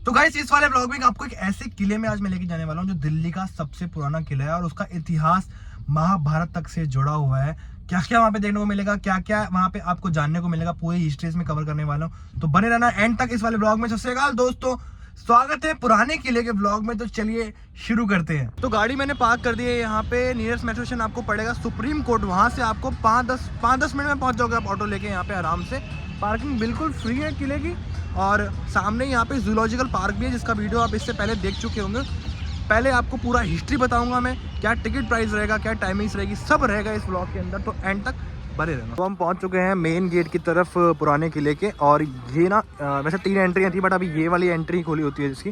तो गाइस इस वाले ब्लॉग में आपको एक ऐसे किले में आज मैं लेके जाने वाला हूँ जो दिल्ली का सबसे पुराना किला है और उसका इतिहास महाभारत तक से जुड़ा हुआ है। क्या क्या वहाँ पे देखने को मिलेगा, क्या क्या वहाँ पे आपको जानने को मिलेगा, पूरी हिस्ट्री में कवर करने वाला हूँ। तो बने रहना एंड तक इस वाले ब्लॉग में। सत श्री अकाल दोस्तों, स्वागत है पुराने किले के ब्लॉग में। तो चलिए शुरू करते हैं। तो गाड़ी मैंने पार्क कर दी है यहाँ पे। नियरेस्ट मेट्रो स्टेशन आपको पड़ेगा सुप्रीम कोर्ट। वहाँ से आपको 5-10 मिनट में पहुँच जाओगे आप ऑटो लेके यहाँ पे आराम से। पार्किंग बिल्कुल फ्री है किले की और सामने यहाँ पे जूलॉजिकल पार्क भी है जिसका वीडियो आप इससे पहले देख चुके होंगे। पहले आपको पूरा हिस्ट्री बताऊंगा मैं, क्या टिकट प्राइस रहेगा, क्या टाइमिंग्स रहेगी, सब रहेगा इस ब्लॉग के अंदर। तो एंड तक बने रहना। तो हम पहुंच चुके हैं मेन गेट की तरफ पुराने किले के। और ये ना वैसे 3 एंट्रियाँ थी बट अभी ये वाली एंट्री खोली होती है इसकी,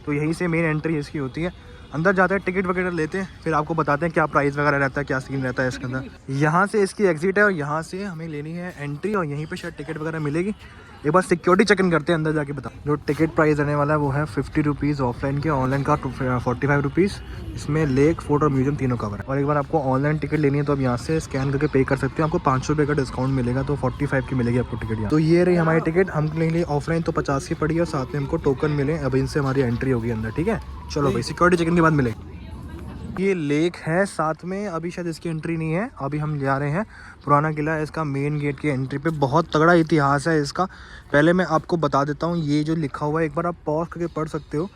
तो यहीं से मेन एंट्री इसकी होती है। अंदर जाते हैं, टिकट वगैरह लेते हैं, फिर आपको बताते हैं क्या प्राइस वगैरह रहता है, क्या सीन रहता है इसके अंदर। यहाँ से इसकी एग्जिट है और यहाँ से हमें लेनी है एंट्री और यहीं पे शायद टिकट वगैरह मिलेगी। एक बार सिक्योरिटी चेक इन करते हैं, अंदर जाके बता। जो टिकट प्राइस रहने वाला है वो है 50 रुपीज़ ऑफलाइन के, ऑनलाइन का 45 रुपीज़। इसमें लेक, फोर्ट और म्यूजियम तीनों कवर है। और एक बार आपको ऑनलाइन टिकट लेनी है तो आप यहाँ से स्कैन करके पे कर सकते हो। आपको 500 रुपये का डिस्काउंट मिलेगा, तो 45 की मिलेगी आपको टिकट यहाँ। तो ये रही हमारी टिकट। हम लेंगे ऑफलाइन तो 50 की पड़ी और साथ में हमको टोकन मिले। अब इनसे हमारी एंट्री होगी अंदर, ठीक है। चलो भाई, सिक्योरिटी चेक इन के बाद मिले। ये लेक है साथ में, अभी शायद इसकी एंट्री नहीं है। अभी हम जा रहे हैं पुराना किला है इसका मेन गेट की एंट्री पे। बहुत तगड़ा इतिहास है इसका। पहले मैं आपको बता देता हूँ, ये जो लिखा हुआ है एक बार आप पॉज करके पढ़ सकते हो।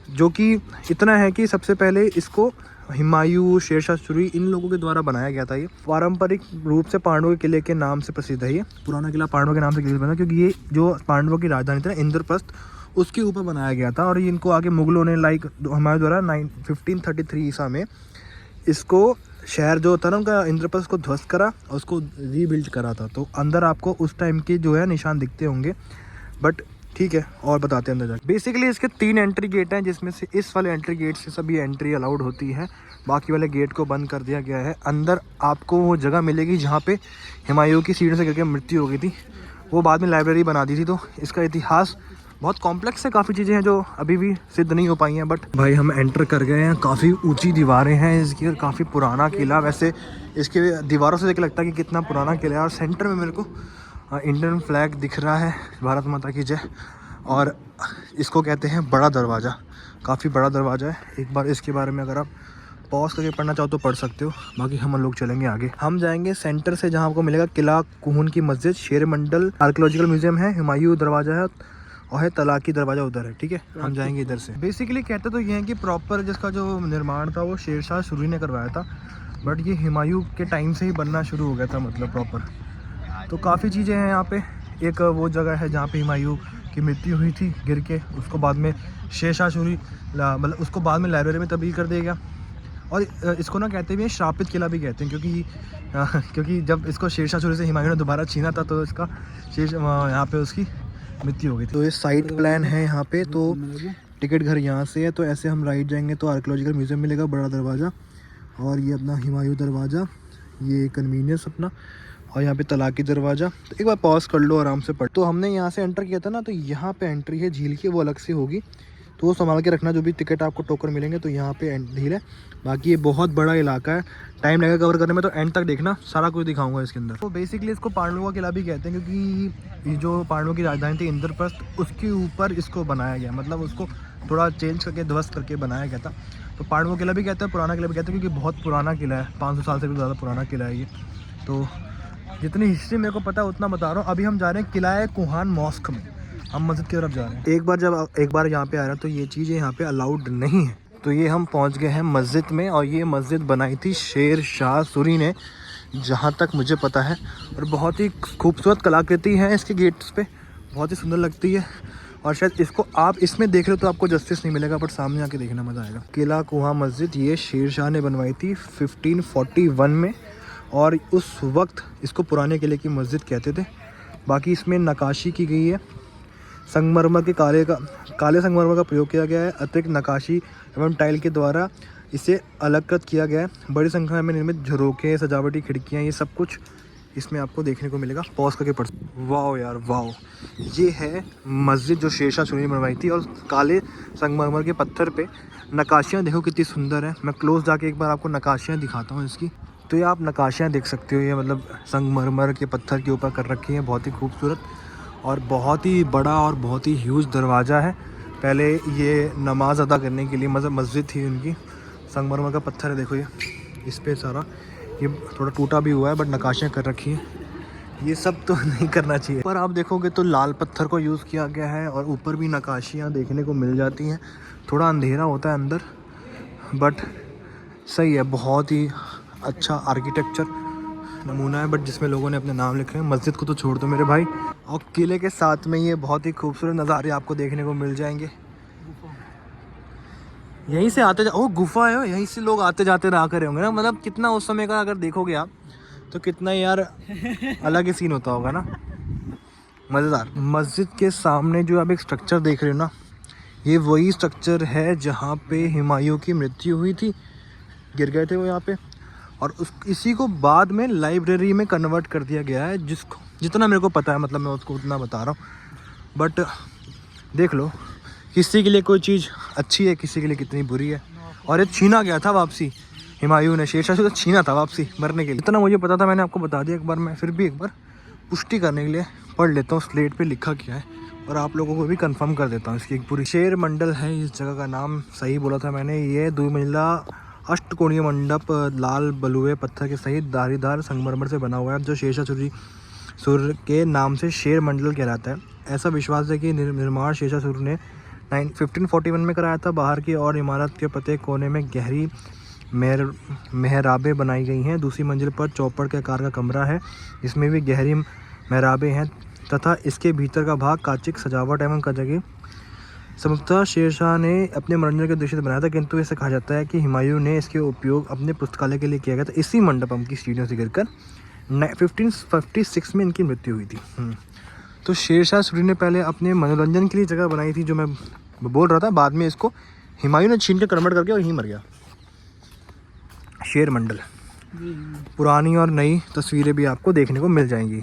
जो कि इतना है कि सबसे पहले इसको हुमायूं, शेरशाह सूरी, इन लोगों के द्वारा बनाया गया था। ये पारंपरिक रूप से पांडवों के किले के नाम से प्रसिद्ध है। ये पुराना किला पांडवों के नाम से किले बना क्योंकि ये जो पांडवों की राजधानी थी ना इंद्रप्रस्थ, उसके ऊपर बनाया गया था। और इनको आगे मुगलों ने हमारे द्वारा 1533 ईसा में इसको शहर जो था ना उनका इंद्रप्रस्थ को ध्वस्त करा और उसको रीबिल्ड करा था। तो अंदर आपको उस टाइम के जो है निशान दिखते होंगे, बट ठीक है और बताते हैं अंदर जाके। बेसिकली इसके 3 एंट्री गेट हैं जिसमें से इस वाले एंट्री गेट से सभी एंट्री अलाउड होती है। बाकी वाले गेट को बंद कर दिया गया है। अंदर आपको वो जगह मिलेगी जहाँ पे हुमायूं की सीढ़ी से गिर के मृत्यु हो गई थी। वो बाद में लाइब्रेरी बना दी थी। तो इसका इतिहास बहुत कॉम्प्लेक्स है, काफ़ी चीज़ें हैं जो अभी भी सिद्ध नहीं हो पाई हैं। बट भाई हम एंटर कर गए हैं। काफ़ी ऊंची दीवारें हैं इसकी और काफ़ी पुराना किला। वैसे इसके दीवारों से देख लगता है कि कितना पुराना किला है। और सेंटर में मेरे को इंडियन फ्लैग दिख रहा है, भारत माता की जय। और इसको कहते हैं बड़ा दरवाज़ा। काफ़ी बड़ा दरवाज़ा है। एक बार इसके बारे में अगर आप पॉज करके पढ़ना चाहो तो पढ़ सकते हो। बाकी हम लोग चलेंगे आगे। हम जाएंगे सेंटर से जहाँ आपको मिलेगा किला कुहुन की मस्जिद, शेर मंडल आर्कियोलॉजिकल म्यूजियम है, हुमायूं दरवाज़ा है और है तलाकी दरवाज़ा उधर है, ठीक है। हम जाएंगे इधर से। बेसिकली कहते तो ये है कि प्रॉपर जिसका जो निर्माण था वो शेरशाह सूरी ने करवाया था, बट ये हुमायूं के टाइम से ही बनना शुरू हो गया था, मतलब प्रॉपर। तो काफ़ी चीज़ें हैं यहाँ पे। एक वो जगह है जहाँ पे हुमायूं की मृत्यु हुई थी गिर के, उसको बाद में शेरशाह सूरी मतलब उसको बाद में लाइब्रेरी में तब्दील कर दिया गया। और इसको ना कहते हैं श्रापित किला भी कहते हैं क्योंकि जब इसको शेरशाह सूरी से हुमायूं ने दोबारा छीना था तो इसका यहाँ पे उसकी मृत्यु हो गई थी। तो ये साइड प्लान है यहाँ पे। तो टिकट घर यहाँ से है, तो ऐसे हम राइट जाएंगे तो आर्कियोलॉजिकल म्यूजियम मिलेगा, बड़ा दरवाज़ा। और ये अपना हुमायूं दरवाज़ा, ये कन्वीनियंस अपना। और यहाँ पे तलाकी दरवाज़ा। तो एक बार पॉज कर लो, आराम से पढ़। तो हमने यहाँ से एंटर किया था ना, तो यहाँ पे एंट्री है झील की, वो अलग से होगी। तो वो संभाल के रखना, जो भी टिकट आपको टोकन मिलेंगे। तो यहाँ पे झील है। बाकी ये बहुत बड़ा इलाका है, टाइम लगेगा कवर करने में, तो एंड तक देखना, सारा कुछ दिखाऊंगा इसके अंदर। तो बेसिकली इसको पांडवों का किला भी कहते हैं क्योंकि ये जो पांडवों की राजधानी थी इंद्रप्रस्थ, उसके ऊपर इसको बनाया गया, मतलब उसको थोड़ा चेंज करके ध्वस्त करके बनाया गया था। तो पांडवों किला भी कहते हैं, पुराना किला भी कहते हैं क्योंकि बहुत पुराना किला है, 500 साल से भी ज़्यादा पुराना किला है ये। तो जितनी हिस्ट्री मेरे को पता है उतना बता रहा हूँ। अभी हम जा रहे हैं किला कुहान मॉस्क में, हम मस्जिद की तरफ जा रहे हैं। एक बार यहाँ पे आ रहा है तो ये चीज़ें यहाँ पे अलाउड नहीं है। तो ये हम पहुँच गए हैं मस्जिद में। और ये मस्जिद बनाई थी शेरशाह सूरी ने, जहाँ तक मुझे पता है। और बहुत ही खूबसूरत कलाकृति है इसके गेट्स पे, बहुत ही सुंदर लगती है। और शायद इसको आप इसमें देख रहे हो तो आपको जस्टिस नहीं मिलेगा, बट सामने आके देखना मज़ा आएगा। किला कुहान मस्जिद ये शेरशाह ने बनवाई थी 1541 में। और उस वक्त इसको पुराने किले की मस्जिद कहते थे। बाकी इसमें नक्काशी की गई है, संगमरमर के काले संगमरमर का प्रयोग किया गया है। अतिरिक्त नक्काशी एवं टाइल के द्वारा इसे अलंकृत किया गया है। बड़ी संख्या में निर्मित झरोखे, सजावटी खिड़कियाँ, ये सब कुछ इसमें आपको देखने को मिलेगा। पॉज करके पढ़। वाह यार वाह, ये है मस्जिद जो शेरशाह सूरी ने बनवाई थी। और काले संगमरमर के पत्थर पे नक्काशियाँ देखो कितनी सुंदर है। मैं क्लोज जाके एक बार आपको नक्काशियाँ दिखाता हूँ इसकी। तो ये आप नक्काशियाँ देख सकते हो, ये मतलब संगमरमर के पत्थर के ऊपर कर रखी है, बहुत ही खूबसूरत और बहुत ही बड़ा और बहुत ही ह्यूज दरवाज़ा है। पहले ये नमाज अदा करने के लिए मस्जिद थी उनकी। संगमरमर का पत्थर है, देखो ये इस पे सारा, ये थोड़ा टूटा भी हुआ है बट नक्काशियाँ कर रखी हैं। ये सब तो नहीं करना चाहिए। पर आप देखोगे तो लाल पत्थर को यूज़ किया गया है और ऊपर भी नक्काशियाँ देखने को मिल जाती हैं। थोड़ा अंधेरा होता है अंदर बट सही है, बहुत ही अच्छा आर्किटेक्चर नमूना है बट जिसमें लोगों ने अपने नाम लिखे हैं। मस्जिद को तो छोड़ दो मेरे भाई, और किले के साथ में ये बहुत ही खूबसूरत नज़ारे आपको देखने को मिल जाएंगे। यहीं से आते ओ गुफा है, यहीं से लोग आते जाते रहा करे होंगे ना। मतलब कितना उस समय का अगर देखोगे आप तो कितना यार अलग ही सीन होता होगा ना, मज़ेदार। मस्जिद के सामने जो आप एक स्ट्रक्चर देख रहे हो ना, ये वही स्ट्रक्चर है जहाँ पे हुमायूं की मृत्यु हुई थी, गिर गए थे वो यहाँ पे। और इसी को बाद में लाइब्रेरी में कन्वर्ट कर दिया गया है, जिसको जितना मेरे को पता है, मतलब मैं उसको उतना बता रहा हूँ। बट देख लो, किसी के लिए कोई चीज़ अच्छी है, किसी के लिए कितनी बुरी है। और ये छीना गया था वापसी, हुमायूं ने शेरशाह से तो छीना था वापसी मरने के लिए। इतना मुझे पता था, मैंने आपको बता दिया एक बार। मैं फिर भी एक बार पुष्टि करने के लिए पढ़ लेता हूँ स्लेट पे लिखा क्या है, और आप लोगों को भी कंफर्म कर देता हूँ इसकी एक पूरी। शेर मंडल है इस जगह का नाम, सही बोला था मैंने। ये 2 मंजिला अष्टकोणीय मंडप लाल बलुए पत्थर के सहित धारीदार संगमरमर से बना हुआ है, जो शेरशाह सूर्य के नाम से शेर मंडल कहलाता है। ऐसा विश्वास है कि निर्माण शेरशाह सूर्य ने 1541 में कराया था। बाहर की और इमारत के प्रत्येक कोने में गहरी मेहराबें बनाई गई हैं। दूसरी मंजिल पर चौपड़ के आकार का कमरा है, इसमें भी गहरी मेहराबें हैं तथा इसके भीतर का भाग काचिक सजावट एवं कजगी। संभवतः शेरशाह ने अपने मनोरंजन के दृष्टि से बनाया था, किंतु ऐसा कहा जाता है कि हुमायूं ने इसके उपयोग अपने पुस्तकालय के लिए किया गया था। इसी मंडपम की सीढ़ियों से गिरकर 1556 में इनकी मृत्यु हुई थी। तो शेरशाह सूरी ने पहले अपने मनोरंजन के लिए जगह बनाई थी, जो मैं बोल रहा था। बाद में इसको हुमायूं ने छीन के कन्वर्ट करके और यहीं मर गया। शेर मंडल, पुरानी और नई तस्वीरें भी आपको देखने को मिल जाएंगी।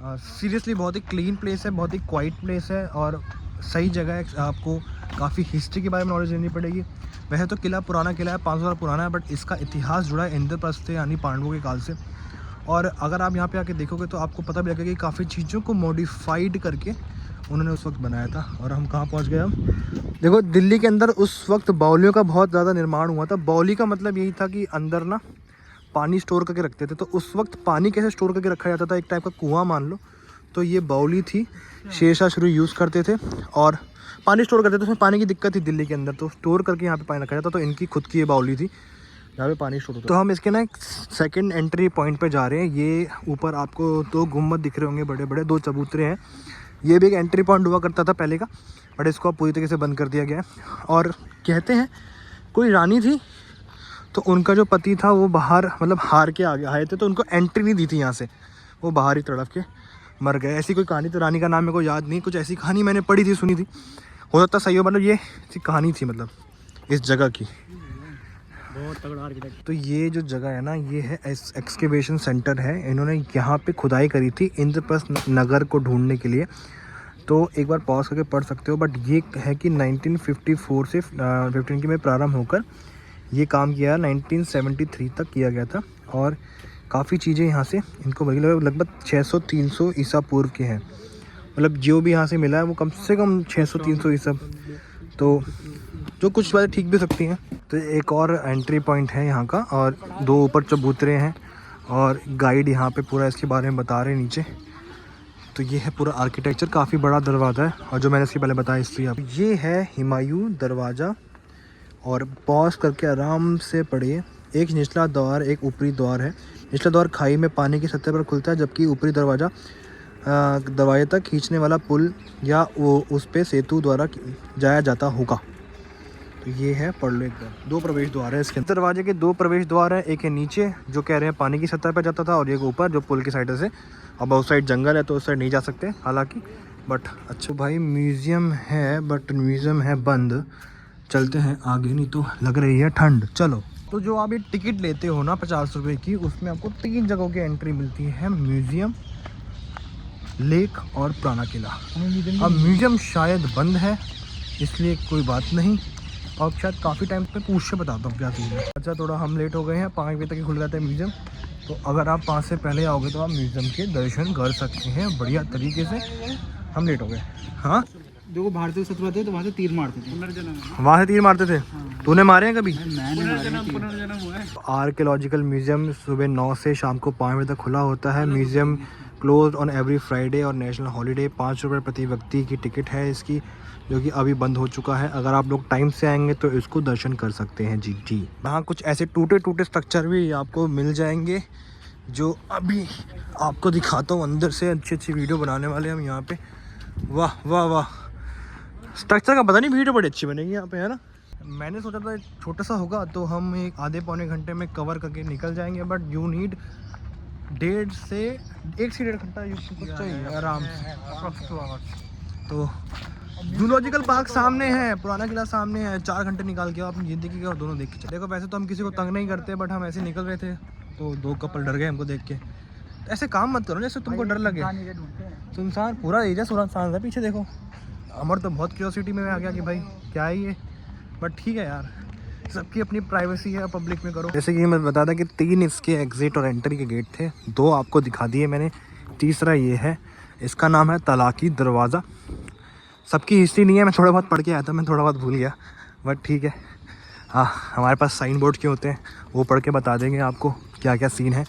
सीरियसली बहुत ही क्लीन प्लेस है, बहुत ही क्वाइट प्लेस है और सही जगह है। आपको काफ़ी हिस्ट्री के बारे में नॉलेज लेनी पड़ेगी। वैसे तो किला पुराना किला है, 500 साल पुराना है, बट इसका इतिहास जुड़ा है इंद्रप्रस्थ से, यानी पांडवों के काल से। और अगर आप यहाँ पे आके देखोगे तो आपको पता भी लगेगा कि काफ़ी चीज़ों को मॉडिफाइड करके उन्होंने उस वक्त बनाया था। और हम कहाँ पहुँच गए हम, देखो दिल्ली के अंदर उस वक्त बाउलियों का बहुत ज़्यादा निर्माण हुआ था। बाउली का मतलब यही था कि अंदर ना पानी स्टोर करके रखते थे। तो उस वक्त पानी कैसे स्टोर करके रखा जाता था, एक टाइप का कुआं मान लो, तो ये बाउली थी। शेरशाह सूरी यूज़ करते थे और पानी स्टोर करते थे। उसमें पानी की दिक्कत थी दिल्ली के अंदर, तो स्टोर करके यहाँ पे पानी रखा जाता। तो इनकी खुद की ये बाउली थी जहाँ पे पानी स्टोर होता। तो हम इसके ना एक सेकंड एंट्री पॉइंट पे जा रहे हैं। ये ऊपर आपको 2 गुम्बद दिख रहे होंगे, बड़े बड़े 2 चबूतरे हैं। ये भी एक एंट्री पॉइंट हुआ करता था पहले का, बट इसको अब पूरी तरीके से बंद कर दिया गया है। और कहते हैं कोई रानी थी, तो उनका जो पति था वो बाहर, मतलब हार के आगे आए थे, तो उनको एंट्री नहीं दी थी यहाँ से, वो बाहर ही तड़प के मर गए। ऐसी कोई कहानी, तो रानी का नाम मेरे को याद नहीं, कुछ ऐसी कहानी मैंने पढ़ी थी, सुनी थी, हो सकता सही हो। मतलब ये कहानी थी मतलब इस जगह की। बहुत तगड़ा आर्किटेक्ट। तो ये जो जगह है ना, ये है एक्सकेवेशन सेंटर है। इन्होंने यहाँ पे खुदाई करी थी इंद्रप्रस्थ नगर को ढूंढने के लिए। तो एक बार पॉज करके पढ़ सकते हो। बट ये है कि 1954 से 15 में प्रारंभ होकर ये काम किया, 1973 तक किया गया था। और काफ़ी चीज़ें यहाँ से इनको मिली, लगभग 600-300 ईसा पूर्व के हैं। मतलब जो भी यहाँ से मिला है वो कम से कम 600-300 ईसा, तो जो कुछ बातें ठीक भी सकती हैं। तो एक और एंट्री पॉइंट है यहाँ का, और 2 ऊपर चबूतरे हैं और गाइड यहाँ पे पूरा इसके बारे में बता रहे हैं नीचे। तो ये है पूरा आर्किटेक्चर, काफ़ी बड़ा दरवाज़ा है। और जो मैंने इसके पहले बताया इसलिए आप, ये है हुमायूं दरवाज़ा। और पॉज करके आराम से पढ़िए। एक निचला द्वार, एक ऊपरी द्वार है। निचला द्वार खाई में पानी की सतह पर खुलता है, जबकि ऊपरी दरवाज़ा दरवाजे तक खींचने वाला पुल या वो उस पे सेतु द्वारा जाया जाता होगा। तो ये है, पढ़ लो एक बार। 2 प्रवेश द्वार है इसके दरवाजे के। 2 प्रवेश द्वार है, एक है नीचे जो कह रहे हैं पानी की सतह पर जाता था, और एक ऊपर जो पुल की साइड से। अब उस साइड जंगल है तो उस साइड नहीं जा सकते हालांकि, बट अच्छा भाई म्यूज़ियम है, बट म्यूज़ियम है बंद। चलते हैं आगे, नहीं तो लग रही है ठंड। चलो, तो जो आप ये टिकट लेते हो ना 50 रुपये की, उसमें आपको 3 जगहों की एंट्री मिलती है, म्यूज़ियम, लेक और पुराना किला। अब म्यूज़ियम शायद बंद है, इसलिए कोई बात नहीं। और शायद काफ़ी टाइम पे पूछ के बताता हूँ क्या चीज़ है। अच्छा, थोड़ा हम लेट हो गए हैं, 5 बजे तक ही खुल जाता है म्यूज़ियम। तो अगर आप 5 से पहले आओगे तो आप म्यूज़ियम के दर्शन कर सकते हैं बढ़िया तरीके से। हम लेट हो गए। हाँ, देखो भारतीय शत्रु आते तो वहाँ से तीर मारते थे। वहाँ से तीर मारते थे? तूने मारे हैं कभी? पुनर्जन्म हुआ है। आर्कियोलॉजिकल म्यूजियम सुबह 9 से शाम को 5 बजे तक खुला होता है। Museum close on every Friday और नेशनल हॉलीडे। 5 रुपये प्रति व्यक्ति की टिकट है इसकी, जो कि अभी बंद हो चुका है। अगर आप लोग टाइम से आएंगे तो इसको दर्शन कर सकते हैं। जी जी। यहाँ कुछ ऐसे टूटे टूटे स्ट्रक्चर भी आपको मिल जाएंगे, जो अभी आपको दिखाता हूँ अंदर से। अच्छी अच्छी वीडियो बनाने वाले हम यहाँ पे। वाह वाह वाह, स्ट्रक्चर का पता नहीं, वीडियो बड़ी अच्छी बनेगी यहाँ पे, है ना। मैंने सोचा था छोटा सा होगा तो हम एक आधे पौने घंटे में कवर करके निकल जाएंगे, बट यू नीड 1.5 से 1 घंटा चाहिए आराम से। तो जूलॉजिकल पार्क सामने है, पुराना किला सामने है। 4 घंटे निकाल के अपनी ज़िंदगी के और दोनों देख के चले। देखो वैसे तो हम किसी को तंग नहीं करते, बट हम ऐसे निकल रहे थे तो 2 कपल डर गए हमको देख के। ऐसे काम मत करो जैसे तुमको डर लगे। सुनसान पूरा एरिया सुनसान है, पीछे देखो। हमारे तो बहुत क्यूरियोसिटी में आ गया कि भाई क्या है ये, बट ठीक है यार, सबकी अपनी प्राइवेसी है, पब्लिक में करो। जैसे कि मैं बता था कि 3 इसके एग्जिट और एंट्री के गेट थे, 2 आपको दिखा दिए मैंने, तीसरा ये है। इसका नाम है तलाकी दरवाज़ा। सबकी हिस्ट्री नहीं है, मैं थोड़ा बहुत पढ़ के आया था, मैं थोड़ा बहुत भूल गया, बट ठीक है। हाँ, हमारे पास साइन बोर्ड के होते हैं, वो पढ़ के बता देंगे आपको क्या क्या सीन है।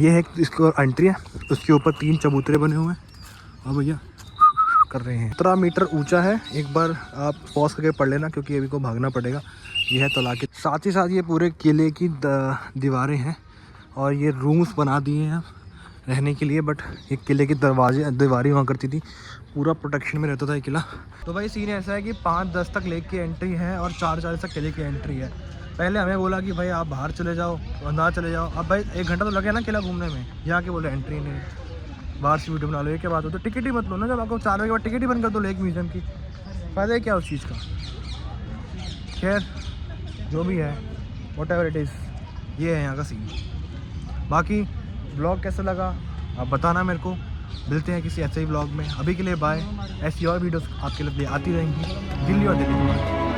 ये है इसको एंट्री है, उसके ऊपर 3 चबूतरे बने हुए हैं और भैया कर रहे हैं। 17 मीटर ऊंचा है। एक बार आप पॉज करके पढ़ लेना क्योंकि अभी को भागना पड़ेगा। ये है तलाकी। साथ ही साथ ये पूरे किले की दीवारें हैं और ये रूम्स बना दिए हैं रहने के लिए, बट ये किले की दीवारें हुआ करती थी, पूरा प्रोटेक्शन में रहता था ये किला। तो भाई सीन ऐसा है कि 5:10 तक लेक की एंट्री है और 4:40 तक किले की एंट्री है। पहले हमें बोला कि भाई आप बाहर चले जाओ, अंदर चले जाओ। अब भाई 1 घंटा तो लगे ना किला घूमने में, यहाँ के बोले एंट्री नहीं, बाहर से वीडियो बना लो। ये क्या बात हो, तो टिकट ही मत लो ना, जब आपको 4 बजे के बाद टिकट ही बंद कर दो लेक म्यूजियम की, फ़ायदा है क्या उस चीज़ का। खैर जो भी है, व्हाटएवर इट इज़, ये है यहाँ का सीन। बाकी ब्लॉग कैसा लगा आप बताना मेरे को। मिलते हैं किसी ऐसे ही ब्लॉग में। अभी के लिए बाय। ऐसी और वीडियोस आपके लिए आती रहेंगी दिल्ली और दिल्ली के बाद।